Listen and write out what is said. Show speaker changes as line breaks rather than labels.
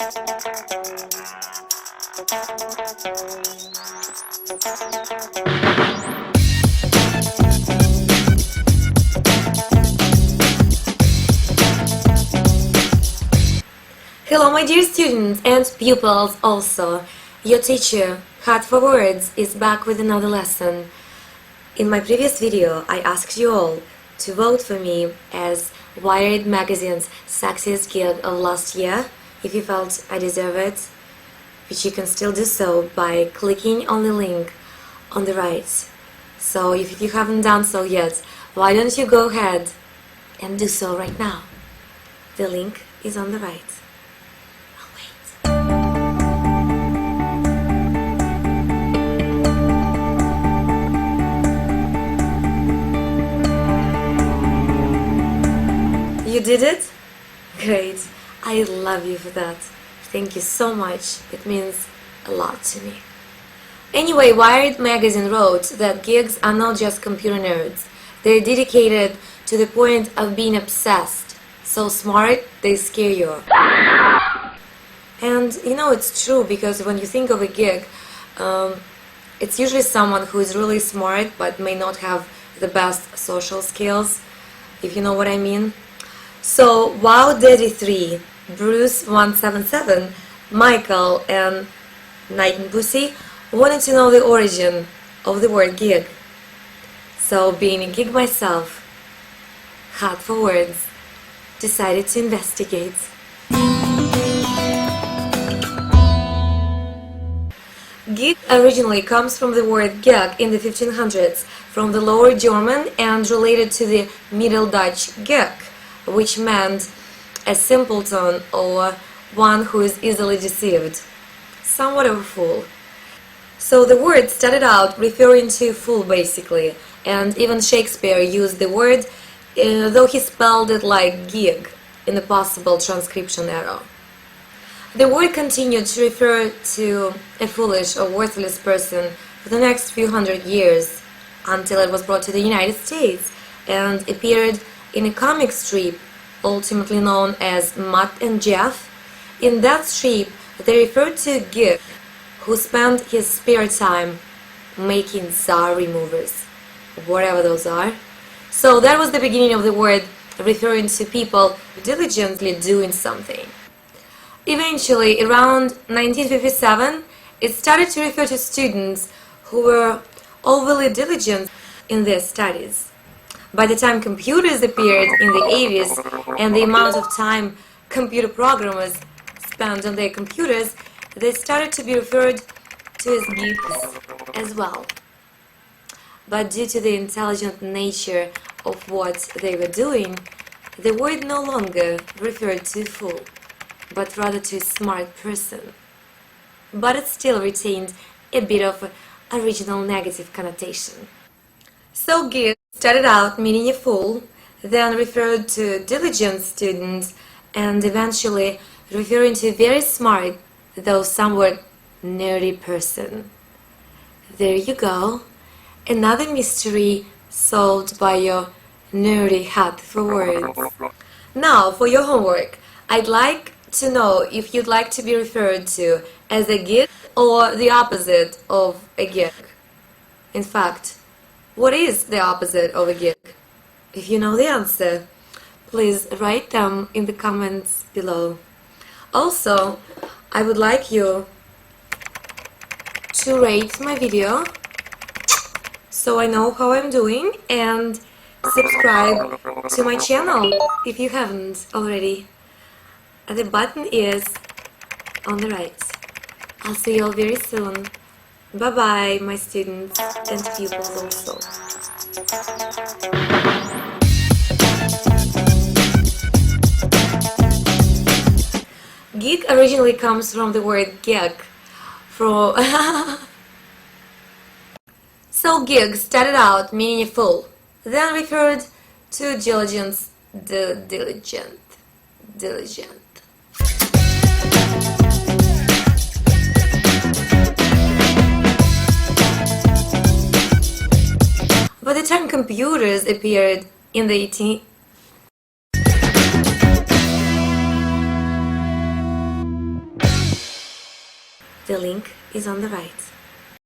Hello my dear students and pupils also. Your teacher, Heart for Words, is back with another lesson. In my previous video, I asked you all to vote for me as Wired magazine's sexiest geek of last year, if you felt I deserve it, which you can still do so by clicking on the link on the right. So if you haven't done so yet, why don't you go ahead and do so right now? The link is on the right. You did it? Great. I love you for that. Thank you so much. It means a lot to me. Anyway, Wired magazine wrote that geeks are not just computer nerds. They're dedicated to the point of being obsessed. So smart, they scare you. And you know, it's true, because when you think of a geek, it's usually someone who is really smart but may not have the best social skills, if you know what I mean. So, Wow Daddy 3, Bruce 177, Michael, and Night and Pussy wanted to know the origin of the word geek. So, being a geek myself, Heart for Words, decided to investigate. Geek originally comes from the word geek in the 1500s, from the Lower German and related to the Middle Dutch geek, which meant a simpleton or one who is easily deceived, somewhat of a fool. So the word started out referring to a fool basically, and even Shakespeare used the word, though he spelled it like gig in the possible transcription error. The word continued to refer to a foolish or worthless person for the next few hundred years, until it was brought to the United States and appeared in a comic strip, ultimately known as Matt and Jeff. In that strip, they referred to a geek who spent his spare time making czar removers, whatever those are. So that was the beginning of the word, referring to people diligently doing something. Eventually, around 1957, it started to refer to students who were overly diligent in their studies. By the time computers appeared in the 80s and the amount of time computer programmers spent on their computers, they started to be referred to as geeks as well. But due to the intelligent nature of what they were doing, the word no longer referred to a fool, but rather to a smart person. But it still retained a bit of original negative connotation. So geek started out meaning a fool, then referred to diligent students, and eventually referring to a very smart, though somewhat nerdy person. There you go, another mystery solved by your nerdy Heart for Words. Now for your homework, I'd like to know if you'd like to be referred to as a geek or the opposite of a geek. In fact, what is the opposite of a geek? If you know the answer, please write them in the comments below. Also, I would like you to rate my video so I know how I'm doing, and subscribe to my channel if you haven't already. The button is on the right. I'll see you all very soon. Bye bye, my students and pupils also. Geek originally comes from the word geek. So geek started out meaning a fool, then referred to diligent. By the time computers appeared in the 18th The link is on the right.